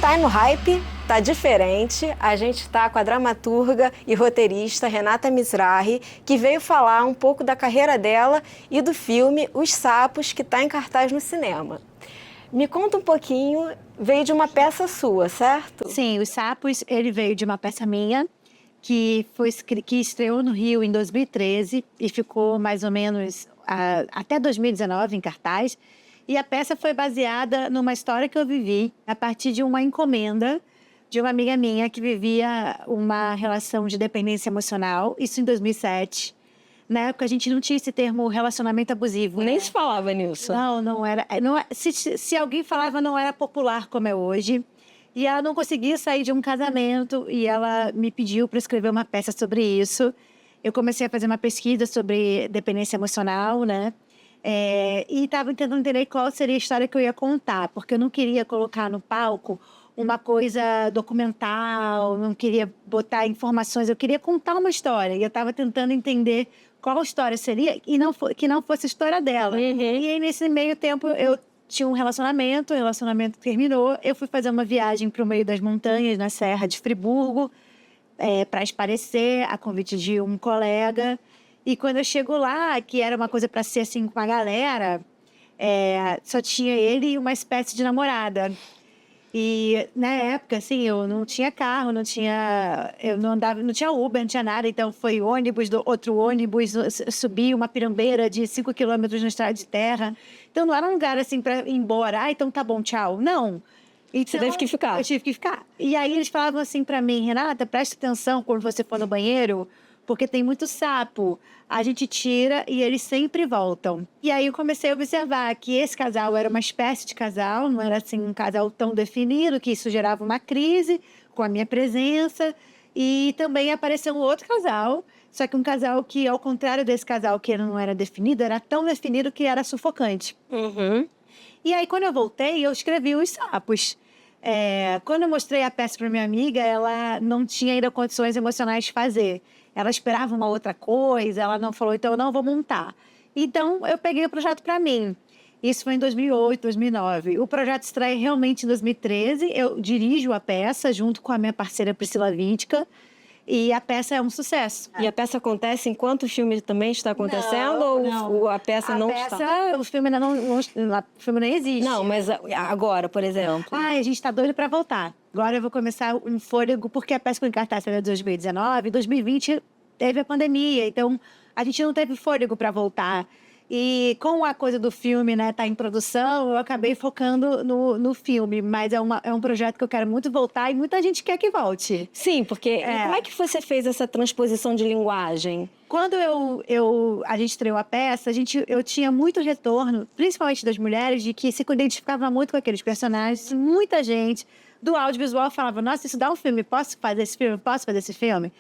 tá no hype, tá diferente. A gente tá com a dramaturga e roteirista Renata Mizrahi, que veio falar um pouco da carreira dela e do filme Os Sapos, que tá em cartaz no cinema. Me conta um pouquinho, veio de uma peça sua, certo? Sim, Os Sapos, ele veio de uma peça minha, que estreou no Rio em 2013 e ficou mais ou menos até 2019 em cartaz. E a peça foi baseada numa história que eu vivi a partir de uma encomenda de uma amiga minha que vivia uma relação de dependência emocional, isso em 2007. Na época, a gente não tinha esse termo relacionamento abusivo. Nem se falava nisso. Não era. Se alguém falava, não era popular como é hoje. E ela não conseguia sair de um casamento e ela me pediu para escrever uma peça sobre isso. Eu comecei a fazer uma pesquisa sobre dependência emocional, né? E estava tentando entender qual seria a história que eu ia contar, porque eu não queria colocar no palco uma coisa documental, não queria botar informações, eu queria contar uma história. E eu estava tentando entender qual história seria e que não fosse a história dela. Uhum. E aí, nesse meio tempo, eu tinha um relacionamento, o relacionamento terminou. Eu fui fazer uma viagem para o meio das montanhas, na Serra de Friburgo, para espairecer, a convite de um colega. E quando eu chego lá, que era uma coisa para ser assim com a galera, só tinha ele e uma espécie de namorada. E na época, assim, eu não tinha carro, eu não andava, não tinha Uber, não tinha nada. Então foi ônibus, outro ônibus, subi uma pirambeira de 5 quilômetros na estrada de terra. Então não era um lugar assim para ir embora. Ah, então tá bom, tchau. Não. Então, você teve que ficar. Eu tive que ficar. E aí eles falavam assim para mim: Renata, preste atenção quando você for no banheiro, porque tem muito sapo. A gente tira e eles sempre voltam. E aí eu comecei a observar que esse casal era uma espécie de casal, não era assim um casal tão definido, que isso gerava uma crise com a minha presença. E também apareceu um outro casal, só que um casal que, ao contrário desse casal que não era definido, era tão definido que era sufocante. Uhum. E aí, quando eu voltei, eu escrevi Os Sapos. Quando eu mostrei a peça para minha amiga, ela não tinha ainda condições emocionais de fazer. Ela esperava uma outra coisa, ela não falou, então eu não vou montar. Então, eu peguei o projeto para mim. Isso foi em 2008, 2009. O projeto estreia realmente em 2013. Eu dirijo a peça junto com a minha parceira Priscila Vítica. E a peça é um sucesso. E a peça acontece enquanto o filme também está acontecendo? Ou a peça não está? O filme ainda o filme nem existe. Não, mas agora, por exemplo. A gente está doido para voltar. Agora eu vou começar um fôlego, porque a peça foi em cartaz em 2019. Em 2020 teve a pandemia, então a gente não teve fôlego para voltar. E com a coisa do filme, né, tá em produção, eu acabei focando no filme. Mas é um projeto que eu quero muito voltar e muita gente quer que volte. Sim, porque como é que você fez essa transposição de linguagem? Quando a gente estreou a peça, eu tinha muito retorno, principalmente das mulheres, de que se identificavam muito com aqueles personagens. Muita gente do audiovisual falava: nossa, isso dá um filme, posso fazer esse filme? Posso fazer esse filme?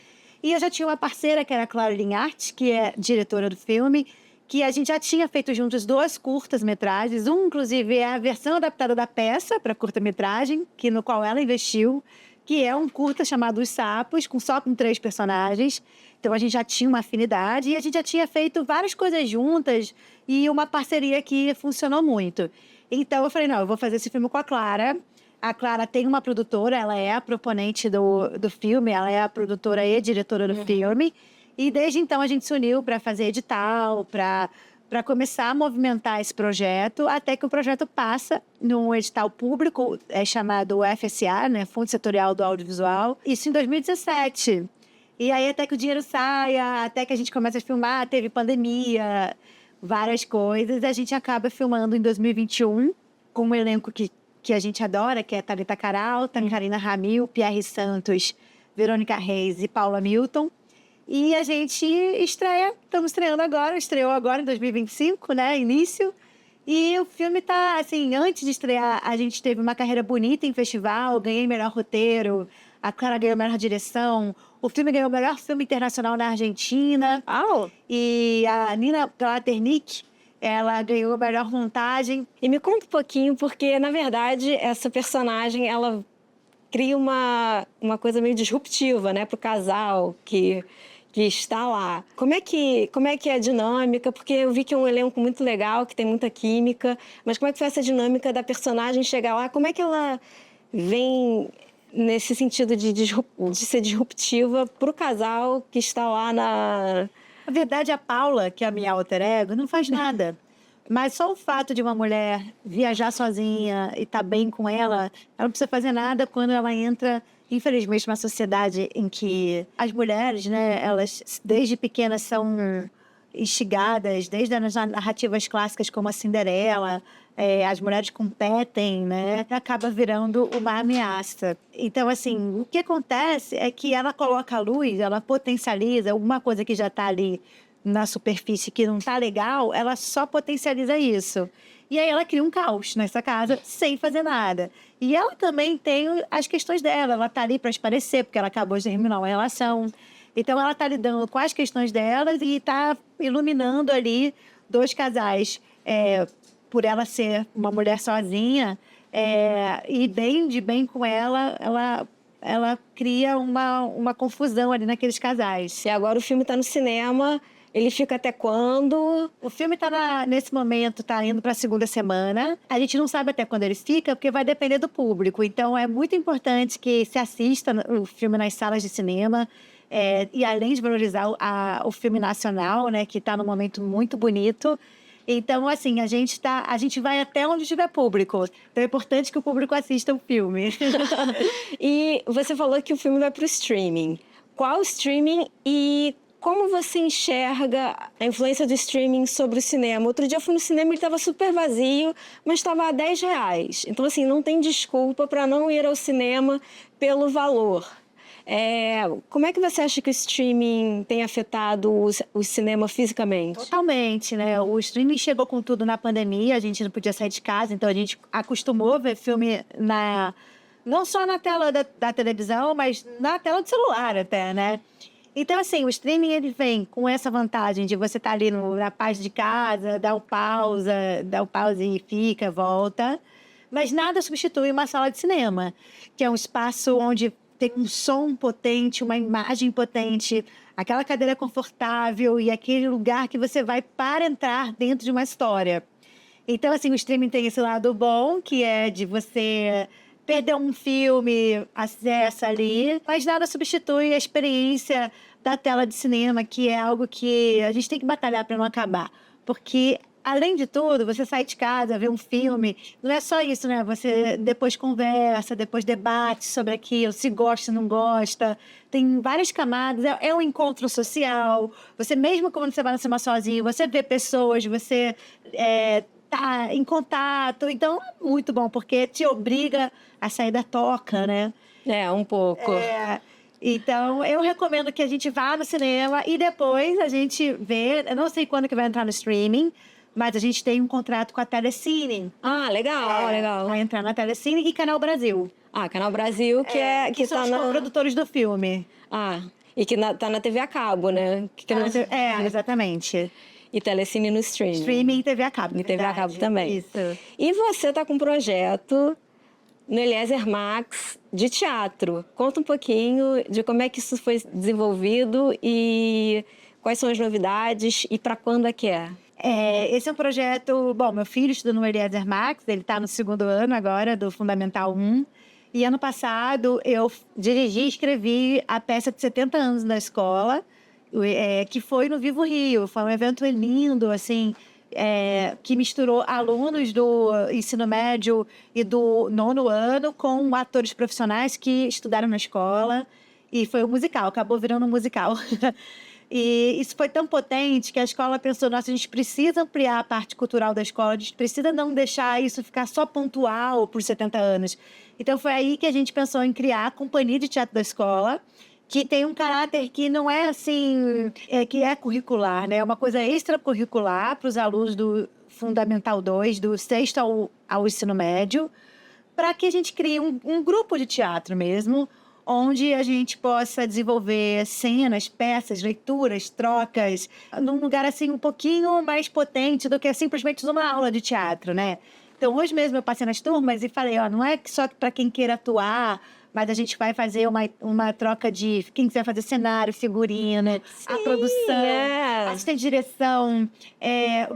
E eu já tinha uma parceira, que era a Clara Linhart, que é diretora do filme, que a gente já tinha feito juntos 2 curtas-metragens. Um, inclusive, é a versão adaptada da peça para curta-metragem, no qual ela investiu, que é um curta chamado Os Sapos, só com 3 personagens. Então, a gente já tinha uma afinidade e a gente já tinha feito várias coisas juntas e uma parceria que funcionou muito. Então, eu falei, não, eu vou fazer esse filme com a Clara. A Clara tem uma produtora, ela é a proponente do filme, ela é a produtora e diretora do filme. E desde então a gente se uniu para fazer edital, para começar a movimentar esse projeto, até que o projeto passa num edital público, chamado FSA, né, Fundo Setorial do Audiovisual, isso em 2017. E aí até que o dinheiro saia, até que a gente comece a filmar, teve pandemia, várias coisas, a gente acaba filmando em 2021 com um elenco que a gente adora, que é Thalita Caralta, Karina Ramil, Pierre Santos, Verônica Reis e Paula Milton. E a gente estreou agora em 2025, né, início. E o filme tá, assim, antes de estrear, a gente teve uma carreira bonita em festival, ganhei melhor roteiro, a Clara ganhou melhor direção, o filme ganhou o melhor filme internacional na Argentina. E a Nina Glaternick, ela ganhou a melhor montagem. E me conta um pouquinho, porque, na verdade, essa personagem, ela cria uma coisa meio disruptiva, né, pro casal que está lá. Como é que é a dinâmica? Porque eu vi que é um elenco muito legal, que tem muita química, mas como é que foi essa dinâmica da personagem chegar lá? Como é que ela vem nesse sentido de ser disruptiva para o casal que está lá na... Na verdade, a Paula, que é a minha alter ego, não faz nada. Mas só o fato de uma mulher viajar sozinha e estar bem com ela não precisa fazer nada quando ela entra, infelizmente, numa sociedade em que as mulheres, né, elas desde pequenas são instigadas, desde as narrativas clássicas como a Cinderela, as mulheres competem, né, acaba virando uma ameaça. Então, assim, o que acontece é que ela coloca a luz, ela potencializa alguma coisa que já está ali na superfície que não está legal, ela só potencializa isso. E aí ela cria um caos nessa casa sem fazer nada. E ela também tem as questões dela, ela está ali para esparecer, porque ela acabou de terminar uma relação. Então ela está lidando com as questões delas e está iluminando ali dois casais. Por ela ser uma mulher sozinha, e de bem com ela cria uma confusão ali naqueles casais. E agora o filme está no cinema, ele fica até quando? O filme está nesse momento, está indo para a segunda semana. A gente não sabe até quando ele fica, porque vai depender do público. Então é muito importante que se assista o filme nas salas de cinema. E além de valorizar o filme nacional, né, que está num momento muito bonito. Então, assim, a gente vai até onde tiver público. Então, é importante que o público assista o filme. E você falou que o filme vai para o streaming. Qual streaming e como você enxerga a influência do streaming sobre o cinema? Outro dia eu fui no cinema e ele estava super vazio, mas estava a R$10. Então, assim, não tem desculpa para não ir ao cinema pelo valor. Como é que você acha que o streaming tem afetado o cinema fisicamente? Totalmente, né? O streaming chegou com tudo na pandemia, a gente não podia sair de casa, então a gente acostumou a ver filme não só na tela da televisão, mas na tela do celular até, né? Então, assim, o streaming ele vem com essa vantagem de você estar ali na paz de casa, dá o pause e fica, volta. Mas nada substitui uma sala de cinema, que é um espaço onde tem um som potente, uma imagem potente, aquela cadeira confortável e aquele lugar que você vai para entrar dentro de uma história. Então, assim, o streaming tem esse lado bom, que é de você perder um filme, acessa ali, mas nada substitui a experiência da tela de cinema, que é algo que a gente tem que batalhar para não acabar. Porque, além de tudo, você sai de casa, vê um filme, não é só isso, né? Você depois conversa, depois debate sobre aquilo, se gosta, não gosta. Tem várias camadas, é um encontro social. Você, mesmo quando você vai no cinema sozinho, você vê pessoas, você tá em contato. Então, é muito bom, porque te obriga a sair da toca, né? Um pouco. Então, eu recomendo que a gente vá no cinema e depois a gente vê... Eu não sei quando que vai entrar no streaming, mas a gente tem um contrato com a Telecine. Ah, legal, legal. Vai entrar na Telecine e Canal Brasil. Ah, Canal Brasil, que são tá os produtores do filme. Ah, e que tá na TV a cabo, né? Exatamente. E Telecine no streaming. Streaming e TV a cabo. E TV a cabo também. Isso. E você tá com um projeto no Eliezer Max de teatro. Conta um pouquinho de como é que isso foi desenvolvido e quais são as novidades e para quando é que é? Esse é um projeto... Bom, meu filho estuda no Eliezer Max, ele está no 2º ano agora, do Fundamental 1. E ano passado eu dirigi e escrevi a peça de 70 anos da escola, que foi no Vivo Rio. Foi um evento lindo, assim... que misturou alunos do ensino médio e do 9º ano com atores profissionais que estudaram na escola. E foi um musical, acabou virando um musical. E isso foi tão potente que a escola pensou, nossa, a gente precisa ampliar a parte cultural da escola, a gente precisa não deixar isso ficar só pontual por 70 anos. Então foi aí que a gente pensou em criar a Companhia de Teatro da Escola, que tem um caráter que não é assim, que é curricular, né? É uma coisa extracurricular para os alunos do Fundamental 2, do 6º ao ensino médio, para que a gente crie um grupo de teatro mesmo, onde a gente possa desenvolver cenas, peças, leituras, trocas, num lugar assim um pouquinho mais potente do que simplesmente uma aula de teatro, né? Então, hoje mesmo eu passei nas turmas e falei, não é só para quem queira atuar, mas a gente vai fazer uma troca de quem quiser fazer cenário, figurino, a produção, assistente de direção,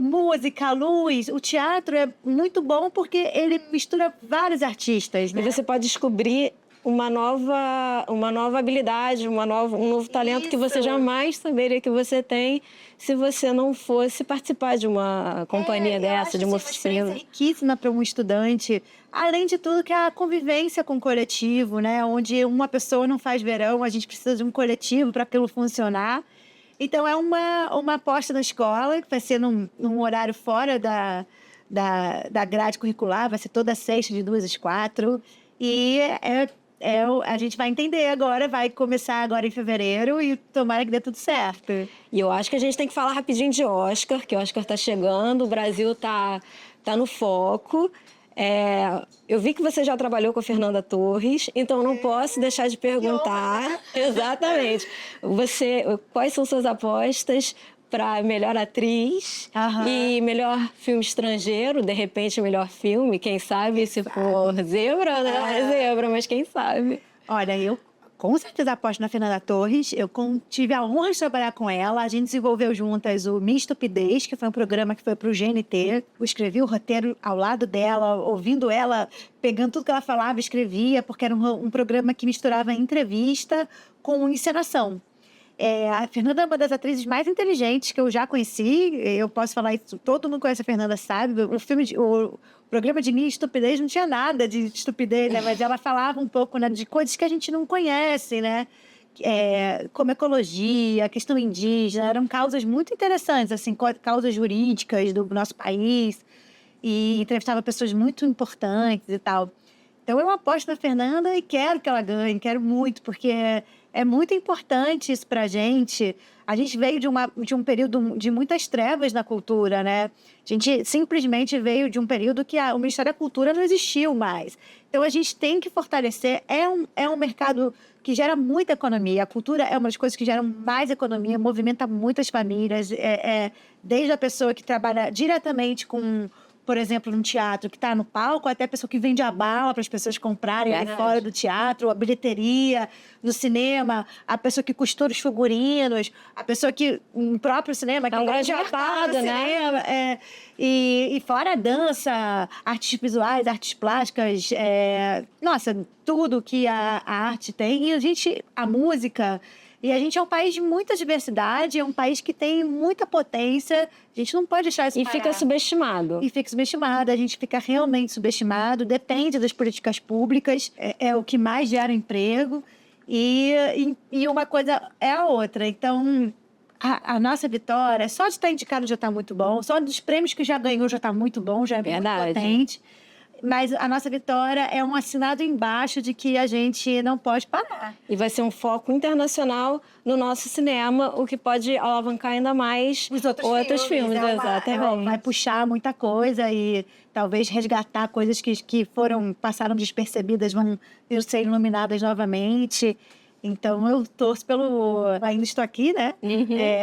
música, luz. O teatro é muito bom porque ele mistura vários artistas, né? E você pode descobrir uma nova habilidade, um novo talento que você jamais saberia que você tem se você não fosse participar de uma companhia dessa, de uma oficina. É riquíssima para um estudante. Além de tudo, que é a convivência com o coletivo, né? Onde uma pessoa não faz verão, a gente precisa de um coletivo para aquilo funcionar. Então, é uma aposta na escola, que vai ser num horário fora da grade curricular, vai ser toda sexta, de 2 às 4. E a gente vai entender agora, vai começar agora em fevereiro e tomara que dê tudo certo. E eu acho que a gente tem que falar rapidinho de Oscar, que o Oscar está chegando, o Brasil tá no foco. Eu vi que você já trabalhou com a Fernanda Torres, então não posso deixar de perguntar. Exatamente. Quais são suas apostas para melhor atriz e melhor filme estrangeiro, de repente melhor filme, quem sabe se for Zebra, né? É Zebra, mas quem sabe? Olha, eu com certeza aposto na Fernanda Torres. Eu tive a honra de trabalhar com ela. A gente desenvolveu juntas o Minha Estupidez, que foi um programa que foi para o GNT. Eu escrevi o roteiro ao lado dela, ouvindo ela, pegando tudo que ela falava, escrevia, porque era um programa que misturava entrevista com encenação. A Fernanda é uma das atrizes mais inteligentes que eu já conheci. Eu posso falar isso, todo mundo conhece a Fernanda, sabe? O programa de Minha Estupidez não tinha nada de estupidez, né? Mas ela falava um pouco, né, de coisas que a gente não conhece, né? Como ecologia, questão indígena, eram causas muito interessantes, assim, causas jurídicas do nosso país. E entrevistava pessoas muito importantes e tal. Então, eu aposto na Fernanda e quero que ela ganhe, quero muito, porque é muito importante isso para a gente. A gente veio de um período de muitas trevas na cultura, né? A gente simplesmente veio de um período que o Ministério da Cultura não existiu mais. Então, a gente tem que fortalecer. É um mercado que gera muita economia. A cultura é uma das coisas que geram mais economia, movimenta muitas famílias. Desde a pessoa que trabalha diretamente com, por exemplo, num teatro que está no palco, até a pessoa que vende a bala para as pessoas comprarem ali fora do teatro, a bilheteria, no cinema, a pessoa que costura os figurinos, a pessoa que, no próprio cinema, que vende a bala no cinema. E fora a dança, artes visuais, artes plásticas, nossa, tudo que a arte tem. E a música. E a gente é um país de muita diversidade, é um país que tem muita potência. A gente não pode deixar isso parar. Fica subestimado. E fica subestimado, a gente fica realmente subestimado. Depende das políticas públicas, é o que mais gera emprego. E uma coisa é a outra. Então, a nossa vitória, só de estar indicado já está muito bom. Só dos prêmios que já ganhou já está muito bom, já é muito potente. Mas a nossa vitória é um assinado embaixo de que a gente não pode parar. E vai ser um foco internacional no nosso cinema, o que pode alavancar ainda mais os outros filmes. Exatamente. Vai puxar muita coisa e talvez resgatar coisas que passaram despercebidas, vão ser iluminadas novamente. Então, eu torço ainda estou aqui, né?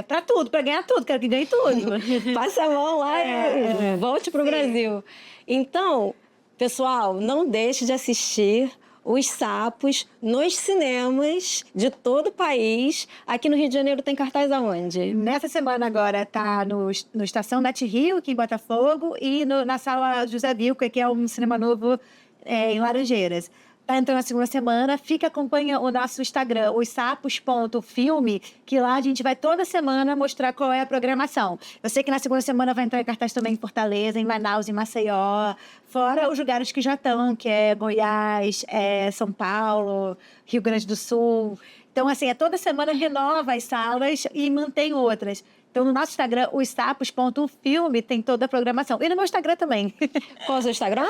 Para tudo, para ganhar tudo, quero que ganhe tudo. Passa a mão lá e volte para o Brasil. Então, pessoal, não deixe de assistir Os Sapos nos cinemas de todo o país. Aqui no Rio de Janeiro tem cartaz aonde? Nessa semana agora está no Estação Net Rio, aqui em Botafogo, e na Sala José Wilker, que é um cinema novo em Laranjeiras. Está entrando na segunda semana, acompanha o nosso Instagram, ossapos.filme, que lá a gente vai toda semana mostrar qual é a programação. Eu sei que na segunda semana vai entrar em cartaz também em Fortaleza, em Manaus, em Maceió, fora os lugares que já estão, que é Goiás, São Paulo, Rio Grande do Sul. Então, assim, toda semana renova as salas e mantém outras. Então, no nosso Instagram, ossapos.filme, tem toda a programação. E no meu Instagram também. Qual é o seu Instagram?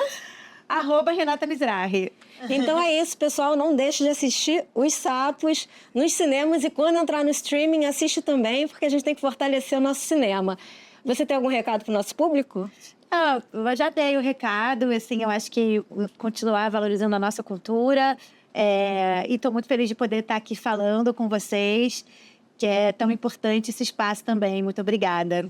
@Renata Mizrahi. Então é isso, pessoal. Não deixe de assistir Os Sapos nos cinemas e quando entrar no streaming, assiste também, porque a gente tem que fortalecer o nosso cinema. Você tem algum recado para o nosso público? Eu já dei o recado. Assim, eu acho que continuar valorizando a nossa cultura. E estou muito feliz de poder estar aqui falando com vocês, que é tão importante esse espaço também. Muito obrigada.